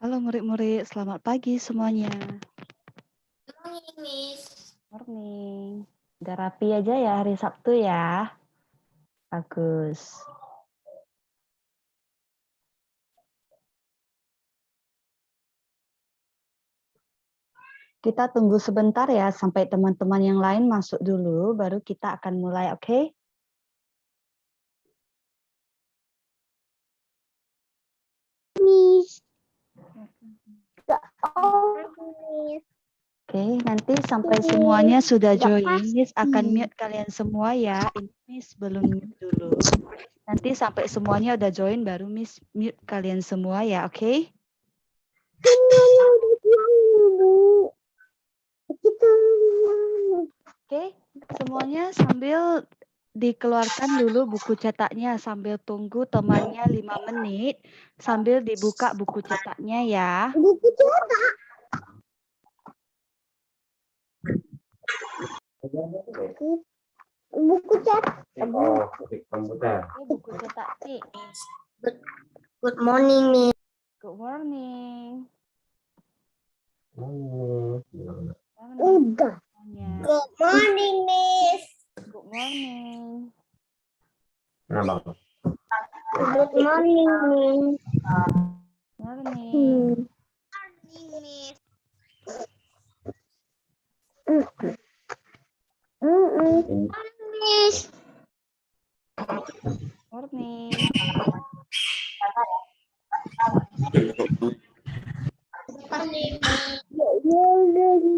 Halo murid-murid, selamat pagi semuanya. Morning, Miss. Morning. Udah rapi aja ya hari Sabtu ya. Bagus. Kita tunggu sebentar ya sampai teman-teman yang lain masuk dulu, baru kita akan mulai, oke? Miss. Oke, nanti sampai semuanya sudah join, Miss akan mute kalian semua ya. Ini Miss belum mute dulu. Nanti sampai semuanya udah join, baru Miss mute kalian semua ya, oke? Oke, semuanya sambil dikeluarkan dulu buku cetaknya, sambil tunggu temannya 5 menit, sambil dibuka buku cetaknya ya. Buku cetak. Buku cetak. Buku cetak C. Good morning, Miss. Good morning. Udah. Semuanya. Good morning, Miss. Good morning. Good morning, Miss. Morning. Miss. Miss. Morning.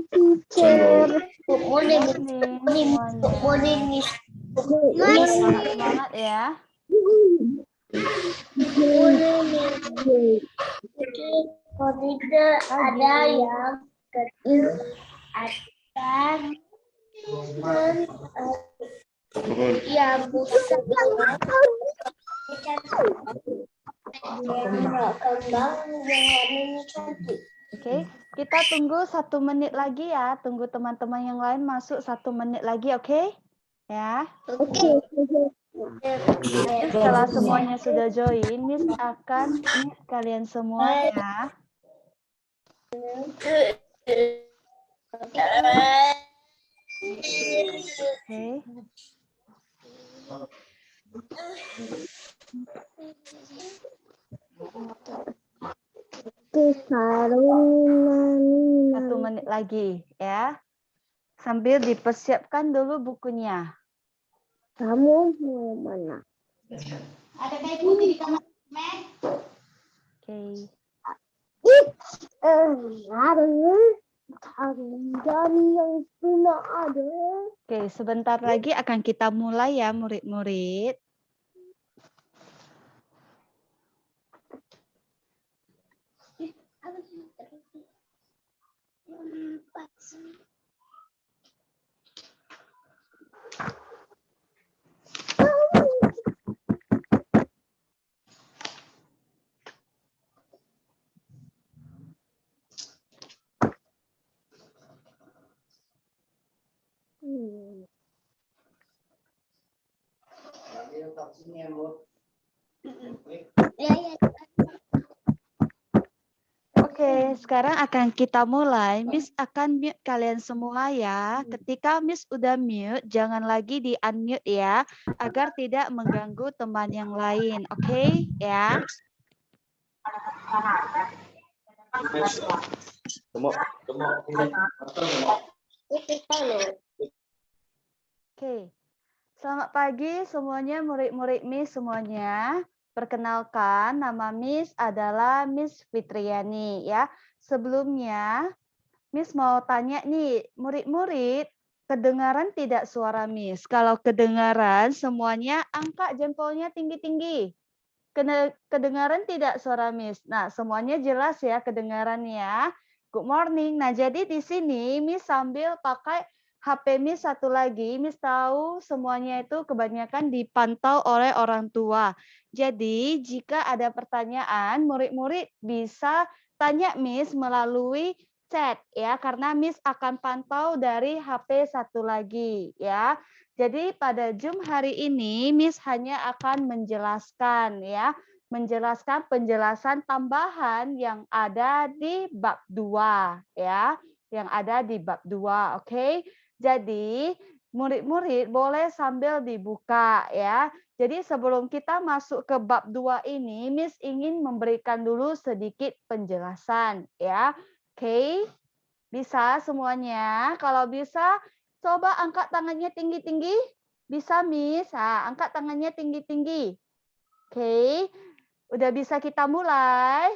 Teacher. Good morning, Morning semuanya. Miss. Semangat ya. Kalau tidak ada yang kecil akan ya bukan kembang yang warnanya cantik. Oke, kita tunggu 1 menit lagi ya. Tunggu teman-teman yang lain masuk 1 menit lagi, oke? Ya. Oke. Nanti setelah semuanya sudah join, Miss akan mute kalian semua ya. Oke. Satu menit lagi ya. Sambil dipersiapkan dulu bukunya. Kamu mau mana? Ada kayak putih di kamar, men. Oke. Dari yang sudah ada. Oke, sebentar lagi akan kita mulai ya murid-murid. Oke, sekarang akan kita mulai. Miss akan mute kalian semua ya. Ketika Miss udah mute, jangan lagi di unmute ya, agar tidak mengganggu teman yang lain. Oke, ya. Oke. Selamat pagi semuanya, murid-murid Miss semuanya. Perkenalkan, nama Miss adalah Miss Fitriani ya. Sebelumnya, Miss mau tanya nih, murid-murid, kedengaran tidak suara Miss? Kalau kedengaran, semuanya angkat jempolnya tinggi-tinggi. Kedengaran tidak suara Miss? Nah, semuanya jelas ya kedengaran ya. Good morning. Nah, jadi di sini Miss sambil pakai HP Miss satu lagi. Miss tahu semuanya itu kebanyakan dipantau oleh orang tua. Jadi, jika ada pertanyaan, murid-murid bisa tanya Miss melalui chat ya, karena Miss akan pantau dari HP satu lagi ya. Jadi pada Zoom hari ini Miss hanya akan menjelaskan ya. menjelaskan penjelasan tambahan yang ada di bab 2 ya, yang ada di bab 2, oke? Jadi, murid-murid boleh sambil dibuka ya. Jadi sebelum kita masuk ke bab 2 ini, Miss ingin memberikan dulu sedikit penjelasan ya. Oke? Bisa semuanya? Kalau bisa, coba angkat tangannya tinggi-tinggi. Bisa, Miss? Nah, angkat tangannya tinggi-tinggi. Oke, udah bisa kita mulai?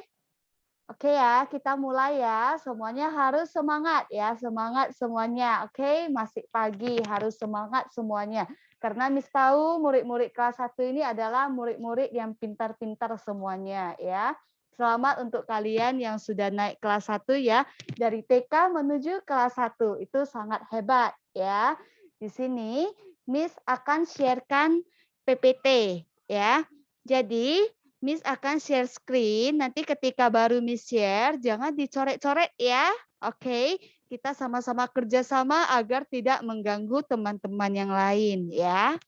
Oke ya, kita mulai ya. Semuanya harus semangat ya, semangat semuanya. Oke, masih pagi, harus semangat semuanya. Karena Miss tahu murid-murid kelas 1 ini adalah murid-murid yang pintar-pintar semuanya ya. Selamat untuk kalian yang sudah naik kelas 1 ya. Dari TK menuju kelas 1. Itu sangat hebat ya. Di sini Miss akan sharekan PPT ya. Jadi Miss akan share screen, nanti ketika baru Miss share, jangan dicoret-coret ya. Oke, kita sama-sama kerjasama agar tidak mengganggu teman-teman yang lain ya.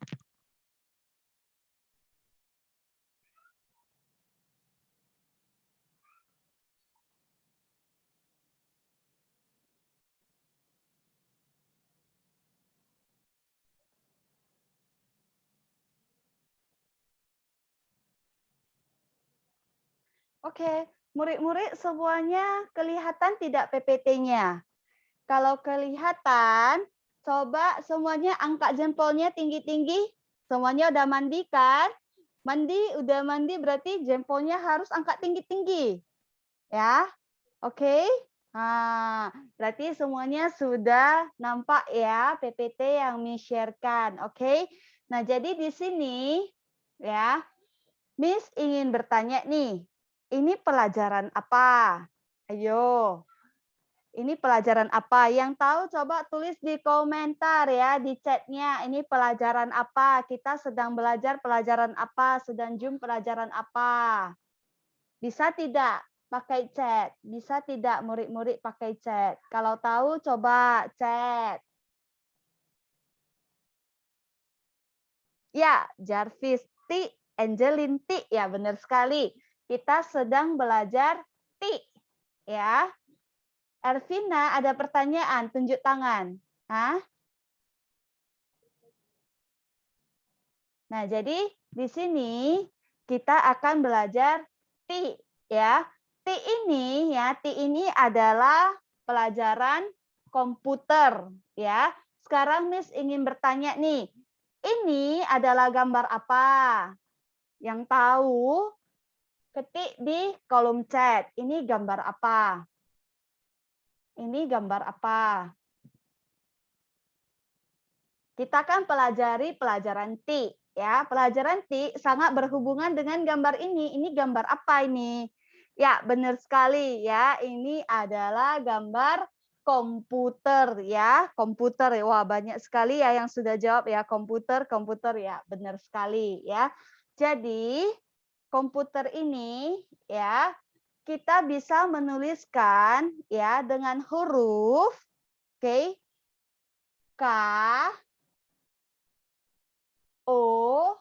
Oke, murid-murid semuanya kelihatan tidak PPT-nya? Kalau kelihatan, coba semuanya angkat jempolnya tinggi-tinggi. Semuanya udah mandi kan? Udah mandi berarti jempolnya harus angkat tinggi-tinggi. Ya, oke? Nah, berarti semuanya sudah nampak ya PPT yang Miss share-kan. Oke? Nah, jadi di sini ya, Miss ingin bertanya nih, ini pelajaran apa? Ayo. Ini pelajaran apa? Yang tahu coba tulis di komentar ya, di chat-nya. Ini pelajaran apa? Kita sedang belajar pelajaran apa? Sedang Zoom pelajaran apa? Bisa tidak pakai chat? Bisa tidak murid-murid pakai chat? Kalau tahu coba chat. Ya, Jarvis T, Angelin T. Ya, benar sekali. Kita sedang belajar T. Ya. Ervina ada pertanyaan, tunjuk tangan. Hah? Nah, jadi di sini kita akan belajar T ya. T ini adalah pelajaran komputer ya. Sekarang Miss ingin bertanya nih. Ini adalah gambar apa? Yang tahu ketik di kolom chat. Ini gambar apa? Ini gambar apa? Kita kan pelajari pelajaran T ya. Pelajaran T sangat berhubungan dengan gambar ini. Ini gambar apa ini? Ya, benar sekali ya. Ini adalah gambar komputer ya. Komputer. Wah, banyak sekali ya yang sudah jawab ya. Komputer ya. Benar sekali ya. Jadi, komputer ini ya kita bisa menuliskan ya dengan huruf oke, K, O,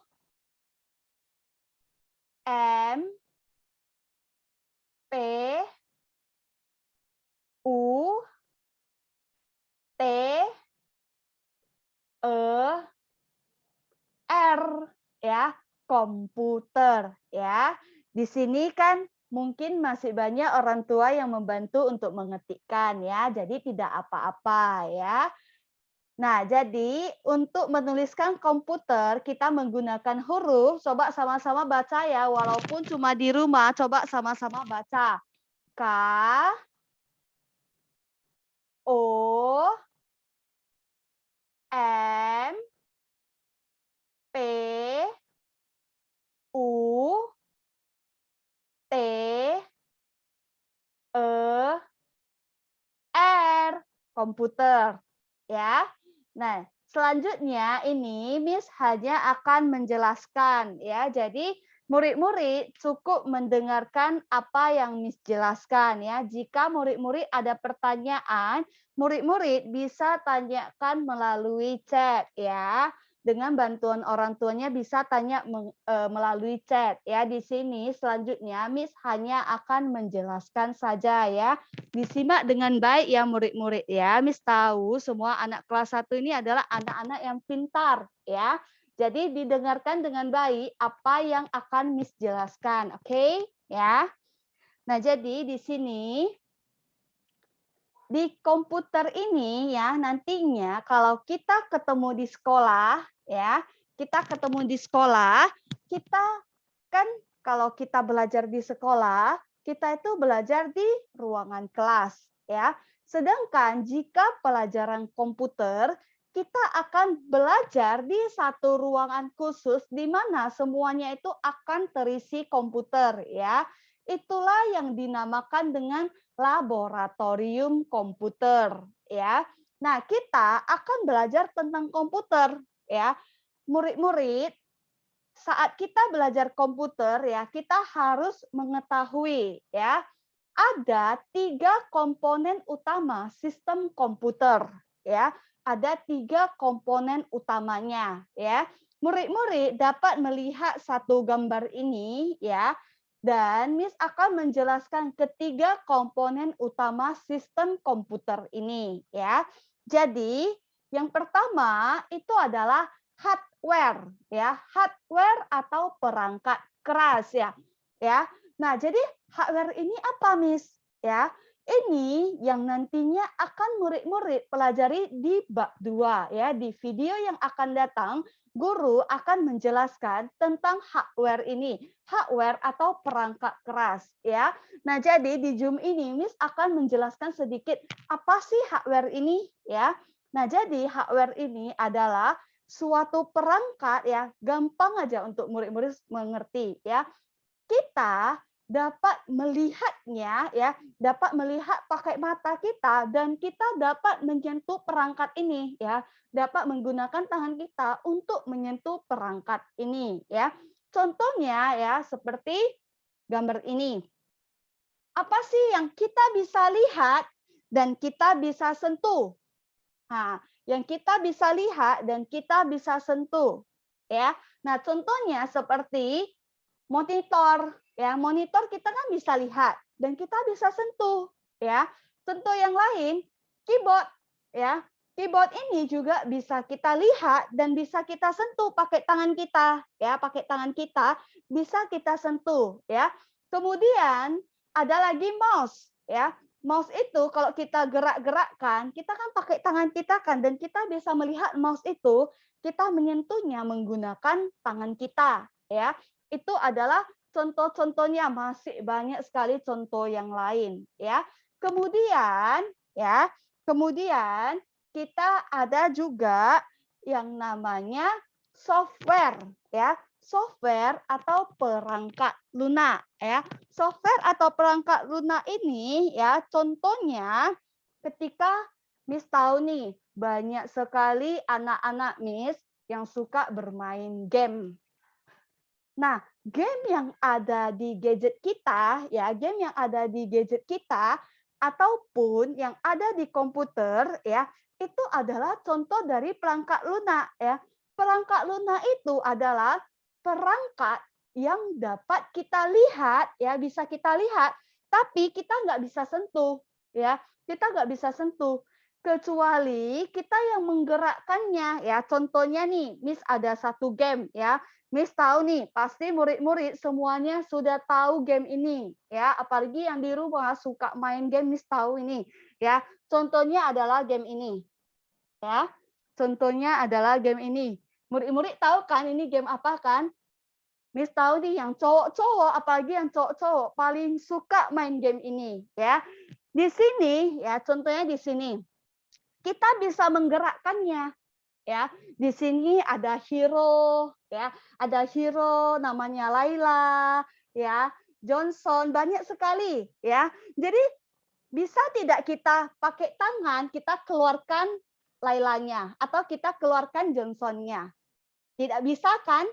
M, P, U, T, E, R ya, komputer ya. Di sini kan mungkin masih banyak orang tua yang membantu untuk mengetikkan ya. Jadi tidak apa-apa ya. Nah, jadi untuk menuliskan komputer kita menggunakan huruf, coba sama-sama baca ya, walaupun cuma di rumah, coba sama-sama baca. K, O, M, P, U, T, E, R, komputer. Ya. Nah, selanjutnya ini Miss hanya akan menjelaskan ya. Jadi murid-murid cukup mendengarkan apa yang Miss jelaskan ya. Jika murid-murid ada pertanyaan, murid-murid bisa tanyakan melalui chat ya. dengan bantuan orang tuanya bisa tanya melalui chat ya. Di sini selanjutnya Miss hanya akan menjelaskan saja ya. Disimak dengan baik ya murid-murid ya. Miss tahu semua anak kelas 1 ini adalah anak-anak yang pintar ya. Jadi didengarkan dengan baik apa yang akan Miss jelaskan. Oke ya. Nah, jadi di sini di komputer ini ya nantinya kalau kita ketemu di sekolah ya, kita ketemu di sekolah, kita kan kalau kita belajar di sekolah, kita itu belajar di ruangan kelas ya. Sedangkan jika pelajaran komputer, kita akan belajar di satu ruangan khusus di mana semuanya itu akan terisi komputer ya. Itulah yang dinamakan dengan laboratorium komputer ya. Nah, kita akan belajar tentang komputer ya. Murid-murid, saat kita belajar komputer ya, kita harus mengetahui ya, ada 3 komponen utama sistem komputer ya. Ada 3 komponen utamanya ya. Murid-murid dapat melihat satu gambar ini ya. Dan Miss akan menjelaskan ketiga komponen utama sistem komputer ini ya. Jadi, yang pertama itu adalah hardware ya, hardware atau perangkat keras ya. Ya. Nah, jadi hardware ini apa, Miss? Ya. Ini yang nantinya akan murid-murid pelajari di bab 2 ya. Di video yang akan datang, guru akan menjelaskan tentang hardware ini, hardware atau perangkat keras ya. Nah, jadi di Zoom ini Miss akan menjelaskan sedikit apa sih hardware ini ya. Nah, jadi hardware ini adalah suatu perangkat ya, gampang aja untuk murid-murid mengerti ya. Kita dapat melihatnya ya, dapat melihat pakai mata kita dan kita dapat menyentuh perangkat ini ya, dapat menggunakan tangan kita untuk menyentuh perangkat ini ya. Contohnya ya seperti gambar ini. Apa sih yang kita bisa lihat dan kita bisa sentuh? Nah, yang kita bisa lihat dan kita bisa sentuh ya. Nah, contohnya seperti monitor ya, monitor kita kan bisa lihat dan kita bisa sentuh ya. Contoh yang lain, keyboard ya. Keyboard ini juga bisa kita lihat dan bisa kita sentuh pakai tangan kita ya, pakai tangan kita bisa kita sentuh ya. Kemudian ada lagi mouse ya. Mouse itu kalau kita gerak-gerakkan, kita kan pakai tangan kita kan dan kita bisa melihat mouse itu, kita menyentuhnya menggunakan tangan kita ya. Itu adalah contoh-contohnya, masih banyak sekali contoh yang lain ya. Kemudian ya, kemudian kita ada juga yang namanya software ya. Software atau perangkat lunak ya. Software atau perangkat lunak ini ya contohnya ketika Miss tahu nih banyak sekali anak-anak Miss yang suka bermain game. Nah, game yang ada di gadget kita ya, game yang ada di gadget kita ataupun yang ada di komputer ya, itu adalah contoh dari perangkat lunak ya. Perangkat lunak itu adalah perangkat yang dapat kita lihat ya, bisa kita lihat, tapi kita nggak bisa sentuh ya, kita nggak bisa sentuh kecuali kita yang menggerakkannya ya. Contohnya nih, Miss ada satu game ya, Miss tahu nih pasti murid-murid semuanya sudah tahu game ini ya, apalagi yang di rumah suka main game, Miss tahu ini ya. Contohnya adalah game ini ya, contohnya adalah game ini. Murid-murid tahu kan ini game apa kan? Miss tahu nih yang cowok-cowok, apalagi yang cowok-cowok paling suka main game ini ya. Di sini ya, contohnya di sini. Kita bisa menggerakkannya ya. Di sini ada hero ya, ada hero namanya Laila ya, Johnson, banyak sekali ya. Jadi bisa tidak kita pakai tangan, kita keluarkan Lailanya atau kita keluarkan Johnsonnya? Tidak bisa kan?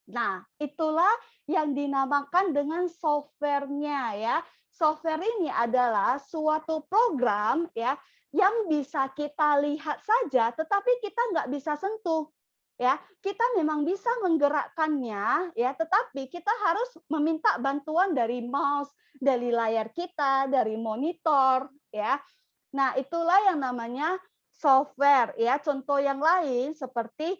Nah, itulah yang dinamakan dengan software-nya ya. Software ini adalah suatu program ya yang bisa kita lihat saja, tetapi kita nggak bisa sentuh. Ya, kita memang bisa menggerakkannya ya, tetapi kita harus meminta bantuan dari mouse, dari layar kita, dari monitor ya. Nah, itulah yang namanya software ya. Contoh yang lain seperti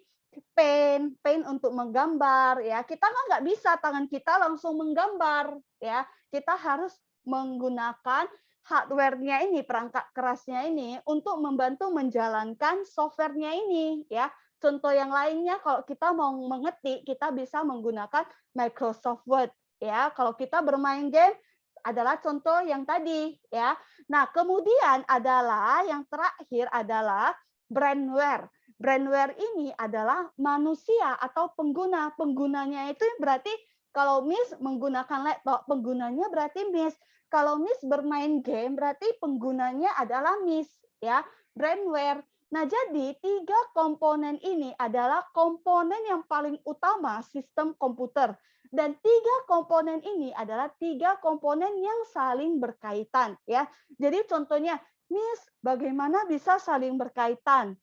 Paint untuk menggambar ya. Kita kan nggak bisa tangan kita langsung menggambar ya. Kita harus menggunakan hardware-nya ini, perangkat kerasnya ini untuk membantu menjalankan software-nya ini ya. Contoh yang lainnya kalau kita mau mengetik, kita bisa menggunakan Microsoft Word ya. Kalau kita bermain game adalah contoh yang tadi ya. Nah, kemudian adalah yang terakhir adalah brandware. Brandware ini adalah manusia atau pengguna. Penggunanya itu berarti kalau Miss menggunakan laptop, penggunanya berarti Miss. Kalau Miss bermain game, berarti penggunanya adalah Miss ya. Brandware. Nah, jadi 3 komponen ini adalah komponen yang paling utama sistem komputer. Dan 3 komponen ini adalah 3 komponen yang saling berkaitan. Ya. Jadi contohnya, Miss, bagaimana bisa saling berkaitan?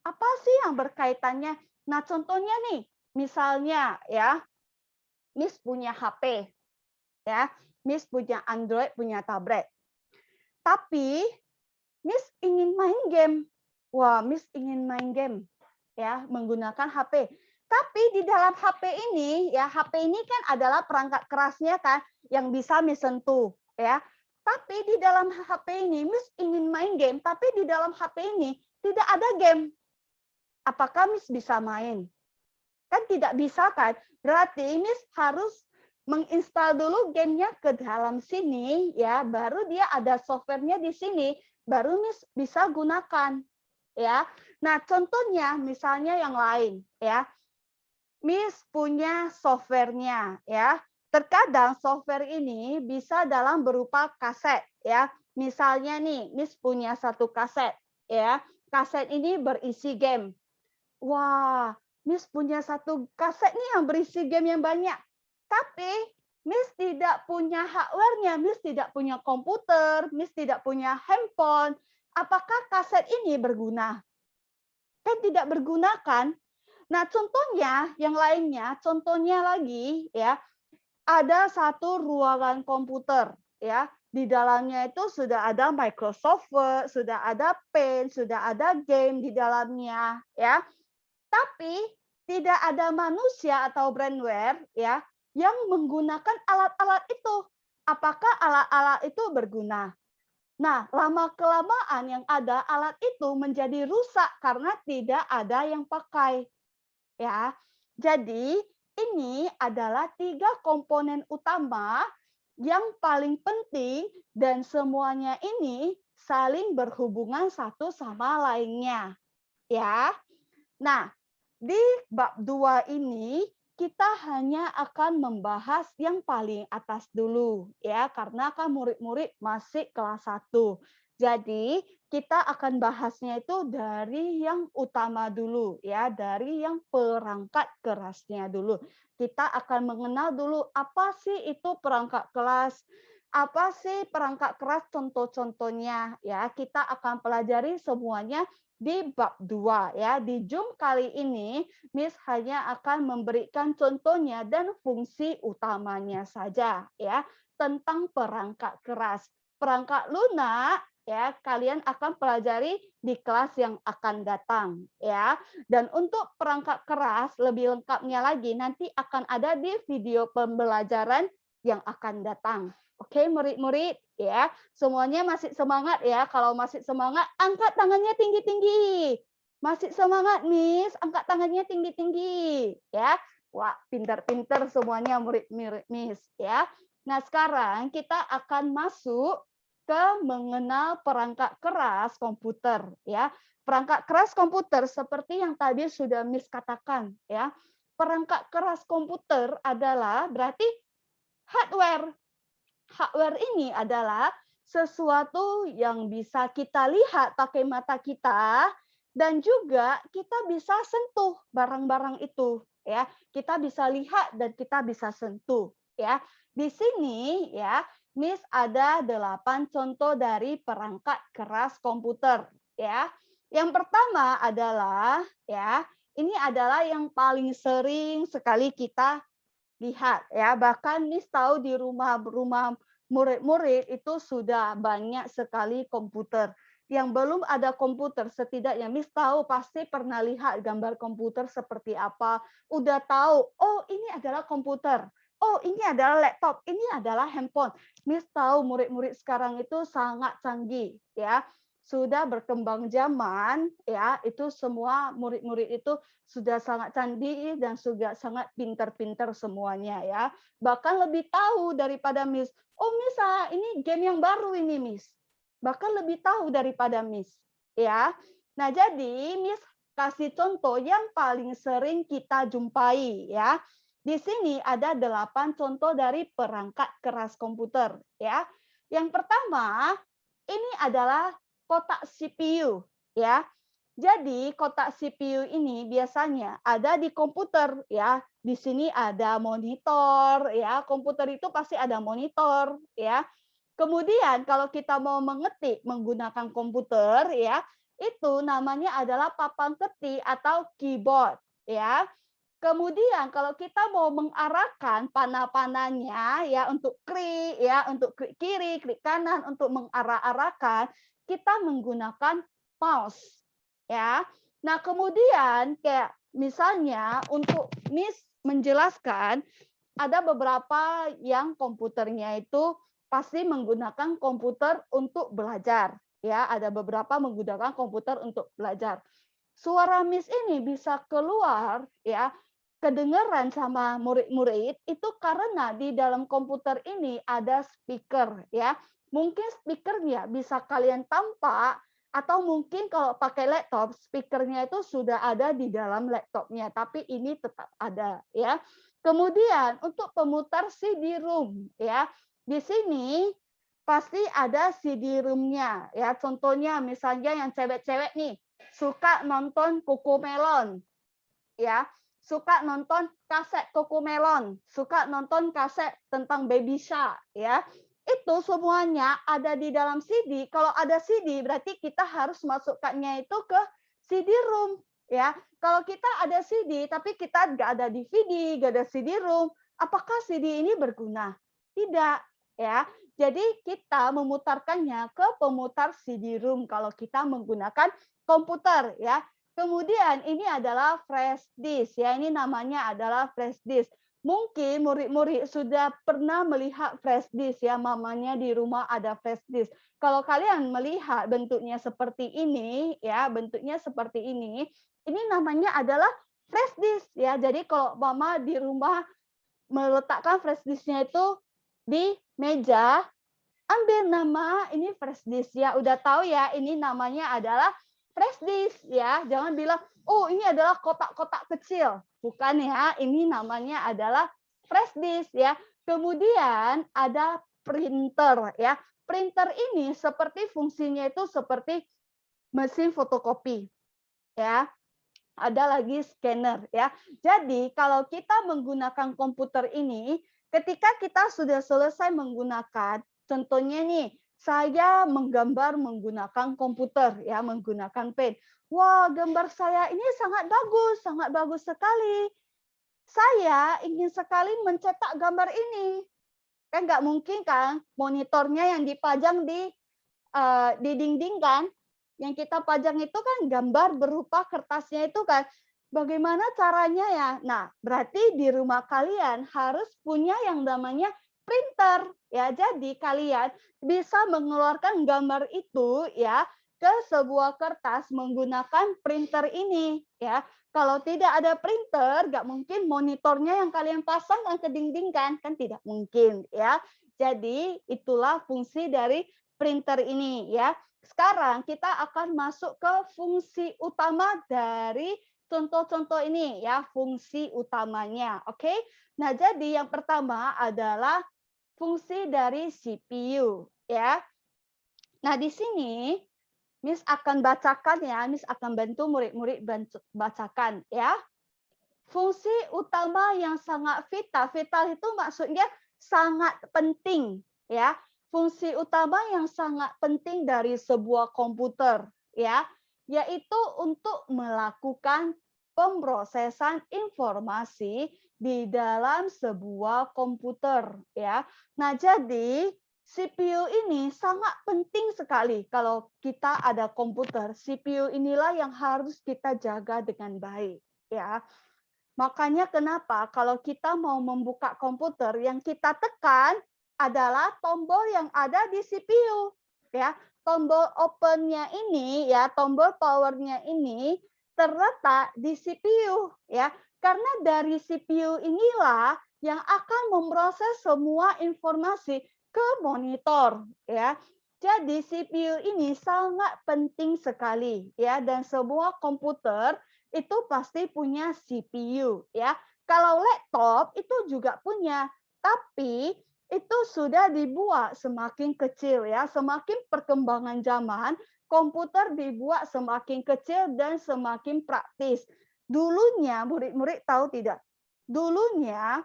Apa sih yang berkaitannya? Nah, contohnya nih, misalnya ya, Miss punya HP, ya, Miss punya Android, punya tablet. Tapi Miss ingin main game. Wah, Miss ingin main game ya menggunakan HP. Tapi di dalam HP ini ya, HP ini kan adalah perangkat kerasnya kan yang bisa Miss sentuh ya. Tapi di dalam HP ini Miss ingin main game, tapi di dalam HP ini tidak ada game. Apakah Miss bisa main? Kan tidak bisa kan? Berarti Miss harus menginstal dulu gamenya ke dalam sini ya, baru dia ada softwarenya di sini, baru Miss bisa gunakan ya. Nah, contohnya misalnya yang lain ya. Miss punya softwarenya ya. Terkadang software ini bisa dalam berupa kaset ya. Misalnya nih, Miss punya satu kaset ya. Kaset ini berisi game. Wah, Miss punya satu kaset nih yang berisi game yang banyak. Tapi Miss tidak punya hardware-nya, Miss tidak punya komputer, Miss tidak punya handphone. Apakah kaset ini berguna? Kan tidak berguna kan? Nah, contohnya yang lainnya, contohnya lagi ya, ada satu ruangan komputer ya. Di dalamnya itu sudah ada Microsoft Word, sudah ada Paint, sudah ada game di dalamnya ya. Tapi tidak ada manusia atau brandware ya yang menggunakan alat-alat itu. Apakah alat-alat itu berguna? Nah, lama-kelamaan yang ada alat itu menjadi rusak karena tidak ada yang pakai. Ya, jadi ini adalah 3 komponen utama yang paling penting dan semuanya ini saling berhubungan satu sama lainnya. Ya. Nah, di bab 2 ini kita hanya akan membahas yang paling atas dulu ya karena kan murid-murid masih kelas 1. Jadi, kita akan bahasnya itu dari yang utama dulu ya, dari yang perangkat kerasnya dulu. Kita akan mengenal dulu apa sih itu perangkat keras, apa sih perangkat keras contoh-contohnya ya. Kita akan pelajari semuanya di bab 2 ya. Di Zoom kali ini Miss hanya akan memberikan contohnya dan fungsi utamanya saja ya tentang perangkat keras. Perangkat lunak ya kalian akan pelajari di kelas yang akan datang ya. Dan untuk perangkat keras lebih lengkapnya lagi nanti akan ada di video pembelajaran yang akan datang. Oke, murid-murid ya. Semuanya masih semangat ya. Kalau masih semangat, angkat tangannya tinggi-tinggi. Masih semangat, Miss? Angkat tangannya tinggi-tinggi ya. Wah, pintar-pintar semuanya murid-murid Miss ya. Nah, sekarang kita akan masuk ke mengenal perangkat keras komputer ya. Perangkat keras komputer seperti yang tadi sudah Miss katakan ya. Perangkat keras komputer adalah berarti hardware. Hardware ini adalah sesuatu yang bisa kita lihat pakai mata kita dan juga kita bisa sentuh barang-barang itu ya. Kita bisa lihat dan kita bisa sentuh ya. Di sini ya, Miss ada 8 contoh dari perangkat keras komputer ya. Yang pertama adalah ya, ini adalah yang paling sering sekali kita lihat ya. Bahkan Miss tahu di rumah-rumah murid-murid itu sudah banyak sekali komputer. Yang belum ada komputer, setidaknya Miss tahu pasti pernah lihat gambar komputer seperti apa. Udah tahu, oh ini adalah komputer. Oh ini adalah laptop, ini adalah handphone. Miss tahu murid-murid sekarang itu sangat canggih ya. Sudah berkembang zaman ya, itu semua murid-murid itu sudah sangat canggih dan juga sangat pintar-pintar semuanya ya. Bahkan lebih tahu daripada Miss. Oh Miss, ini game yang baru ini Miss. Bahkan lebih tahu daripada Miss ya. Nah, jadi Miss kasih contoh yang paling sering kita jumpai ya. Di sini ada 8 contoh dari perangkat keras komputer ya. Yang pertama, ini adalah kotak CPU ya. Jadi kotak CPU ini biasanya ada di komputer ya. Di sini ada monitor ya. Komputer itu pasti ada monitor ya. Kemudian kalau kita mau mengetik menggunakan komputer ya, itu namanya adalah papan ketik atau keyboard ya. Kemudian kalau kita mau mengarahkan panah-panahnya ya untuk klik ya, untuk klik kiri, klik kanan untuk mengarah-arahkan, kita menggunakan mouse ya. Nah, kemudian kayak misalnya untuk Miss menjelaskan ada beberapa yang komputernya itu pasti menggunakan komputer untuk belajar ya, ada beberapa menggunakan komputer untuk belajar. Suara Miss ini bisa keluar ya, kedengaran sama murid-murid itu karena di dalam komputer ini ada speaker ya. Mungkin speakernya bisa kalian tampak atau mungkin kalau pakai laptop speakernya itu sudah ada di dalam laptopnya, tapi ini tetap ada ya. Kemudian untuk pemutar CD-ROM ya. Di sini pasti ada CD-ROM-nya ya. Contohnya misalnya yang cewek-cewek nih suka nonton Cocomelon ya, suka nonton kaset Cocomelon, suka nonton kaset tentang Baby Shark ya. Itu semuanya ada di dalam CD. Kalau ada CD berarti kita harus masukkannya itu ke CD-ROM ya. Kalau kita ada CD tapi kita nggak ada DVD, nggak ada CD-ROM, apakah CD ini berguna? Tidak ya. Jadi kita memutarkannya ke pemutar CD-ROM kalau kita menggunakan komputer ya. Kemudian ini adalah flash disk ya, ini namanya adalah flash disk. Mungkin murid-murid sudah pernah melihat flash disk ya, mamanya di rumah ada flash disk. Kalau kalian melihat bentuknya seperti ini ya, bentuknya seperti ini namanya adalah flash disk ya. Jadi kalau mama di rumah meletakkan flash disknya itu di meja, ambil nama ini flash disk ya, udah tahu ya ini namanya adalah flash disk ya. Jangan bilang, oh ini adalah kotak-kotak kecil. Bukan ya, ini namanya adalah flash disk ya. Kemudian ada printer ya. Printer ini seperti fungsinya itu seperti mesin fotokopi ya. Ada lagi scanner ya. Jadi kalau kita menggunakan komputer ini, ketika kita sudah selesai menggunakan, contohnya nih, saya menggambar menggunakan komputer ya, menggunakan pen. Wah, gambar saya ini sangat bagus sekali. Saya ingin sekali mencetak gambar ini. Kan nggak mungkin kan monitornya yang dipajang di dinding kan, yang kita pajang itu kan gambar berupa kertasnya itu kan. Bagaimana caranya ya? Nah, berarti di rumah kalian harus punya yang namanya printer ya. Jadi kalian bisa mengeluarkan gambar itu ya ke sebuah kertas menggunakan printer ini ya. Kalau tidak ada printer, nggak mungkin monitornya yang kalian pasang ke dinding kan tidak mungkin ya. Jadi itulah fungsi dari printer ini ya. Sekarang kita akan masuk ke fungsi utama dari contoh-contoh ini ya, fungsi utamanya. Oke. Nah, jadi yang pertama adalah fungsi dari CPU ya. Nah, di sini Miss akan bacakan ya, Miss akan bantu murid-murid bacakan ya. Fungsi utama yang sangat vital itu maksudnya sangat penting ya. Fungsi utama yang sangat penting dari sebuah komputer ya, yaitu untuk melakukan pemrosesan informasi di dalam sebuah komputer ya. Nah, jadi CPU ini sangat penting sekali kalau kita ada komputer. CPU inilah yang harus kita jaga dengan baik ya. Makanya kenapa kalau kita mau membuka komputer yang kita tekan adalah tombol yang ada di CPU ya. Tombol open-nya ini ya, tombol power-nya ini terletak di CPU ya. Karena dari CPU inilah yang akan memproses semua informasi ke monitor ya. Jadi CPU ini sangat penting sekali ya, dan semua komputer itu pasti punya CPU ya. Kalau laptop itu juga punya, tapi itu sudah dibuat semakin kecil ya. Semakin perkembangan zaman, komputer dibuat semakin kecil dan semakin praktis. Dulunya murid-murid tahu tidak? Dulunya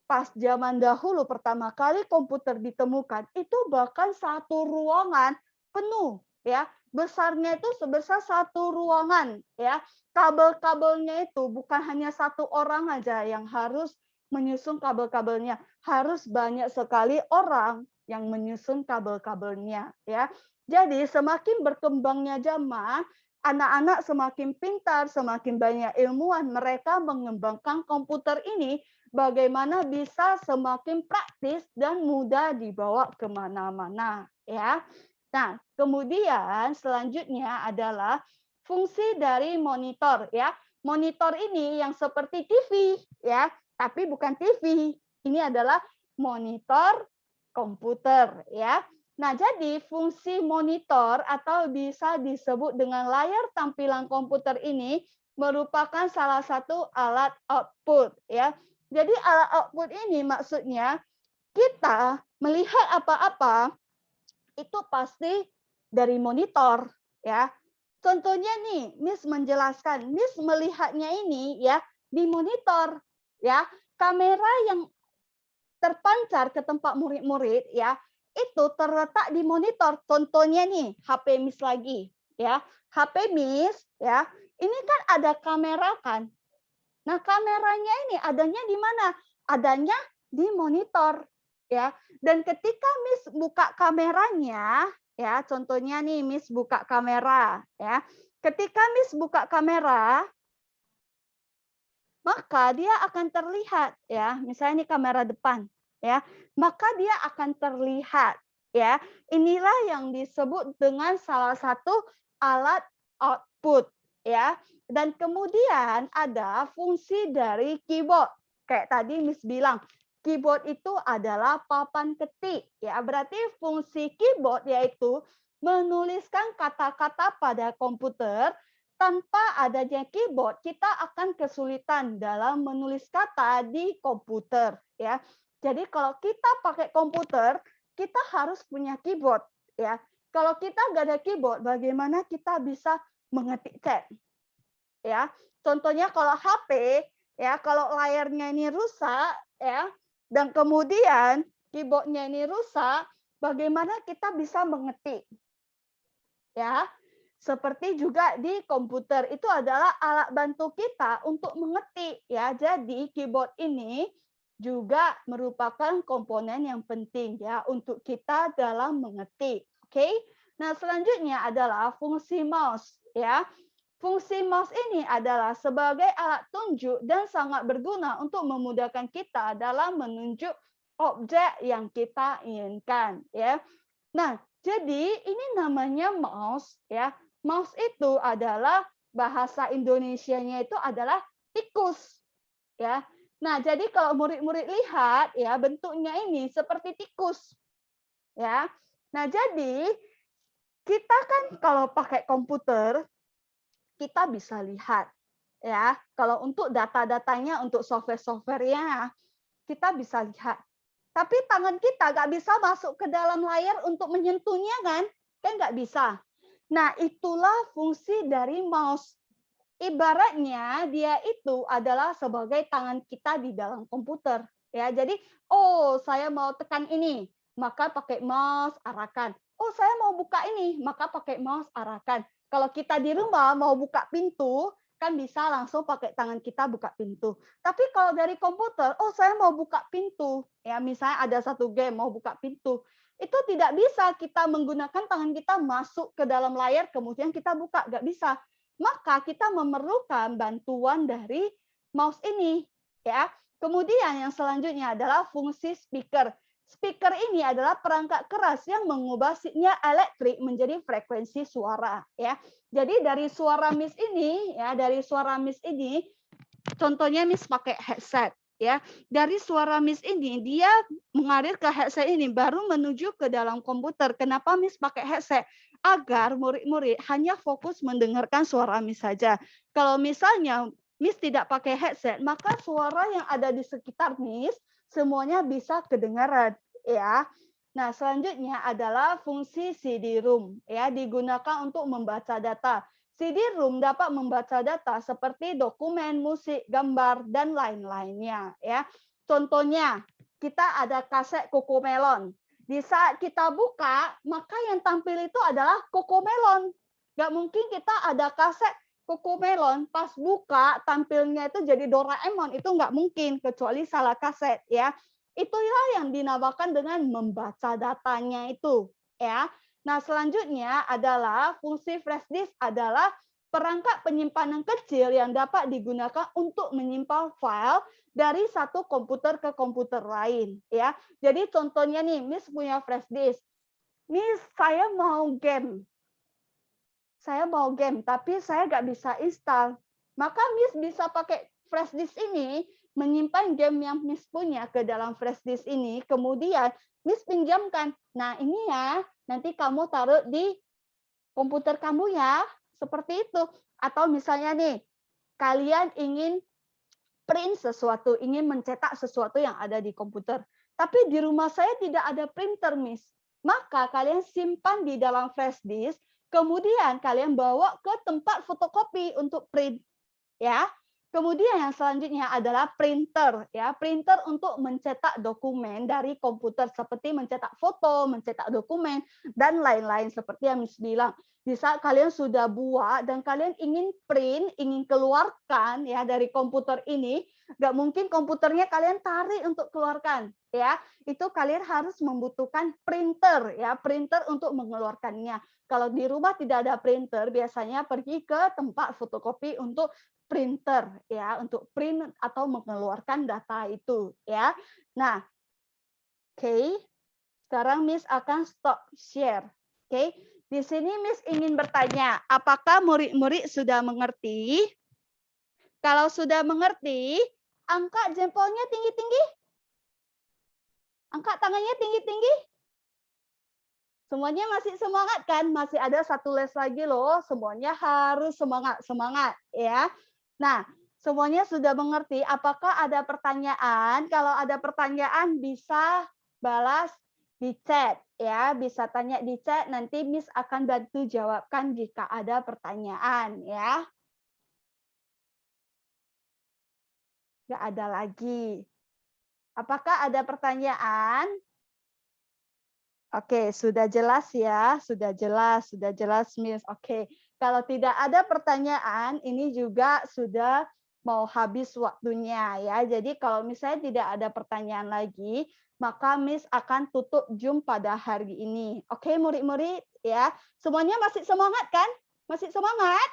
pas zaman dahulu pertama kali komputer ditemukan, itu bahkan satu ruangan penuh ya. Besarnya itu sebesar satu ruangan ya. Kabel-kabelnya itu bukan hanya satu orang aja yang harus menyusun kabel-kabelnya, harus banyak sekali orang yang menyusun kabel-kabelnya ya. Jadi semakin berkembangnya zaman, anak-anak semakin pintar, semakin banyak ilmuwan, mereka mengembangkan komputer ini bagaimana bisa semakin praktis dan mudah dibawa kemana-mana ya. Nah, kemudian selanjutnya adalah fungsi dari monitor ya. Monitor ini yang seperti TV ya, tapi bukan TV. Ini adalah monitor komputer ya. Nah, jadi fungsi monitor atau bisa disebut dengan layar tampilan komputer ini merupakan salah satu alat output ya. Jadi alat output ini maksudnya kita melihat apa-apa itu pasti dari monitor ya. Contohnya nih, Miss menjelaskan, Miss melihatnya ini ya di monitor ya. Kamera yang terpancar ke tempat murid-murid ya, itu terletak di monitor. Contohnya nih, HP Miss lagi ya. HP Miss ya, ini kan ada kamera kan. Nah, kameranya ini adanya di mana? Adanya di monitor, ya. Dan ketika Miss buka kameranya, ya, contohnya nih Miss buka kamera, ya. Ketika Miss buka kamera, maka dia akan terlihat, ya. Misalnya ini kamera depan, ya. Maka dia akan terlihat, ya. Inilah yang disebut dengan salah satu alat output, ya. Dan kemudian ada fungsi dari keyboard. Kayak tadi Miss bilang, keyboard itu adalah papan ketik. Ya, berarti fungsi keyboard yaitu menuliskan kata-kata pada komputer. Tanpa adanya keyboard, kita akan kesulitan dalam menulis kata di komputer. Ya, jadi kalau kita pakai komputer, kita harus punya keyboard. Ya, kalau kita nggak ada keyboard, bagaimana kita bisa mengetik chat? Ya, contohnya kalau HP ya, kalau layarnya ini rusak ya, dan kemudian keyboardnya ini rusak, bagaimana kita bisa mengetik? Ya, seperti juga di komputer itu adalah alat bantu kita untuk mengetik ya. Jadi keyboard ini juga merupakan komponen yang penting ya untuk kita dalam mengetik. Oke. Nah, selanjutnya adalah fungsi mouse ya. Fungsi mouse ini adalah sebagai alat tunjuk dan sangat berguna untuk memudahkan kita dalam menunjuk objek yang kita inginkan ya. Nah, jadi ini namanya mouse ya. Mouse itu adalah bahasa Indonesianya itu adalah tikus ya. Nah, jadi kalau murid-murid lihat ya bentuknya ini seperti tikus. Ya. Nah, jadi kita kan kalau pakai komputer kita bisa lihat ya. Kalau untuk data-datanya untuk software-softwarenya kita bisa lihat. Tapi tangan kita nggak bisa masuk ke dalam layar untuk menyentuhnya kan? Kan nggak bisa. Nah, itulah fungsi dari mouse. Ibaratnya dia itu adalah sebagai tangan kita di dalam komputer. Ya, jadi, oh saya mau tekan ini, maka pakai mouse arahkan. Oh saya mau buka ini, maka pakai mouse arahkan. Kalau kita di rumah mau buka pintu, kan bisa langsung pakai tangan kita buka pintu. Tapi kalau dari komputer, oh saya mau buka pintu, ya misalnya ada satu game mau buka pintu, itu tidak bisa kita menggunakan tangan kita masuk ke dalam layar kemudian kita buka, nggak bisa. Maka kita memerlukan bantuan dari mouse ini, ya. Kemudian yang selanjutnya adalah fungsi speaker. Speaker ini adalah perangkat keras yang mengubah sinyal elektrik menjadi frekuensi suara, ya. Jadi dari suara Miss ini, ya, dari suara Miss ini, contohnya Miss pakai headset, ya. Dari suara Miss ini dia mengalir ke headset ini baru menuju ke dalam komputer. Kenapa Miss pakai headset? Agar murid-murid hanya fokus mendengarkan suara Miss saja. Kalau misalnya Miss tidak pakai headset, maka suara yang ada di sekitar Miss semuanya bisa kedengaran, ya. Nah, selanjutnya adalah fungsi CD-ROM, ya, digunakan untuk membaca data. CD-ROM dapat membaca data seperti dokumen, musik, gambar, dan lain-lainnya, ya. Contohnya, kita ada kaset Cocomelon. Di saat kita buka, maka yang tampil itu adalah Cocomelon. Nggak mungkin kita ada kaset Cocomelon pas buka tampilnya itu jadi Doraemon, itu nggak mungkin kecuali salah kaset, ya. Itulah yang dinamakan dengan membaca datanya itu, ya. Nah, selanjutnya adalah fungsi flash disk adalah perangkat penyimpanan kecil yang dapat digunakan untuk menyimpan file dari satu komputer ke komputer lain, ya. Jadi contohnya nih, Miss punya flash disk. Miss, saya mau game. Saya mau game, tapi saya nggak bisa install. Maka Miss bisa pakai flash disk ini, menyimpan game yang Miss punya ke dalam flash disk ini, kemudian Miss pinjamkan. Nah, ini ya, nanti kamu taruh di komputer kamu ya, seperti itu. Atau misalnya nih, kalian ingin print sesuatu, ingin mencetak sesuatu yang ada di komputer. Tapi di rumah saya tidak ada printer, Miss. Maka kalian simpan di dalam flash disk, kemudian kalian bawa ke tempat fotokopi untuk print, ya. Kemudian yang selanjutnya adalah printer, ya, printer untuk mencetak dokumen dari komputer seperti mencetak foto, mencetak dokumen dan lain-lain seperti yang Miss bilang. Di saat kalian sudah buat dan kalian ingin print, ingin keluarkan ya dari komputer ini, nggak mungkin komputernya kalian tarik untuk keluarkan, ya. Itu kalian harus membutuhkan printer, ya, printer untuk mengeluarkannya. Kalau di rumah tidak ada printer, biasanya pergi ke tempat fotokopi untuk printer, ya, untuk print atau mengeluarkan data itu, ya. Nah, oke. Sekarang Miss akan stop share. Oke. Di sini Miss ingin bertanya, apakah murid-murid sudah mengerti? Kalau sudah mengerti, angkat jempolnya tinggi-tinggi. Angkat tangannya tinggi-tinggi. Semuanya masih semangat kan? Masih ada satu les lagi loh. Semuanya harus semangat, ya. Nah, semuanya sudah mengerti. Apakah ada pertanyaan? Kalau ada pertanyaan bisa balas di chat, ya. Bisa tanya di chat. Nanti Miss akan bantu jawabkan jika ada pertanyaan, ya. Nggak ada lagi. Apakah ada pertanyaan? Oke, sudah jelas ya, sudah jelas Miss. Oke, kalau tidak ada pertanyaan, ini juga sudah mau habis waktunya ya. Jadi kalau misalnya tidak ada pertanyaan lagi, maka Miss akan tutup Zoom pada hari ini. Oke, murid-murid ya. Semuanya masih semangat kan? Masih semangat?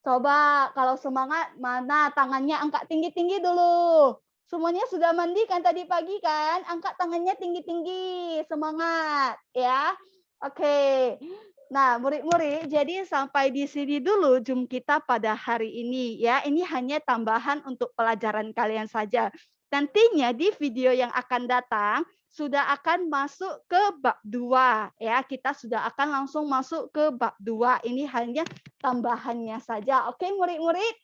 Coba kalau semangat, mana tangannya angkat tinggi-tinggi dulu. Semuanya sudah mandi kan tadi pagi kan? Angkat tangannya tinggi-tinggi, semangat ya. Oke. Nah, murid-murid, jadi sampai di sini dulu Zoom kita pada hari ini ya. Ini hanya tambahan untuk pelajaran kalian saja. Nantinya di video yang akan datang sudah akan masuk ke bab 2 ya. Kita sudah akan langsung masuk ke bab 2. Ini hanya tambahannya saja. Oke, murid-murid?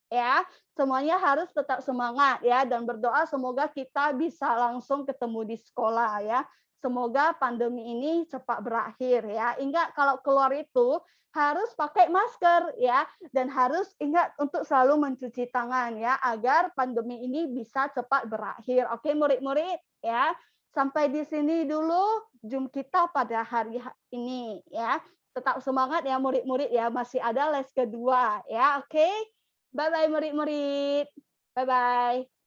Ya, semuanya harus tetap semangat ya dan berdoa semoga kita bisa langsung ketemu di sekolah ya. Semoga pandemi ini cepat berakhir ya. Ingat kalau keluar itu harus pakai masker ya dan harus ingat untuk selalu mencuci tangan ya agar pandemi ini bisa cepat berakhir. Oke, murid-murid ya. Sampai di sini dulu Zoom kita pada hari ini ya. tetap semangat ya murid-murid ya, masih ada les kedua ya, oke? Bye-bye murid-murid. Bye-bye.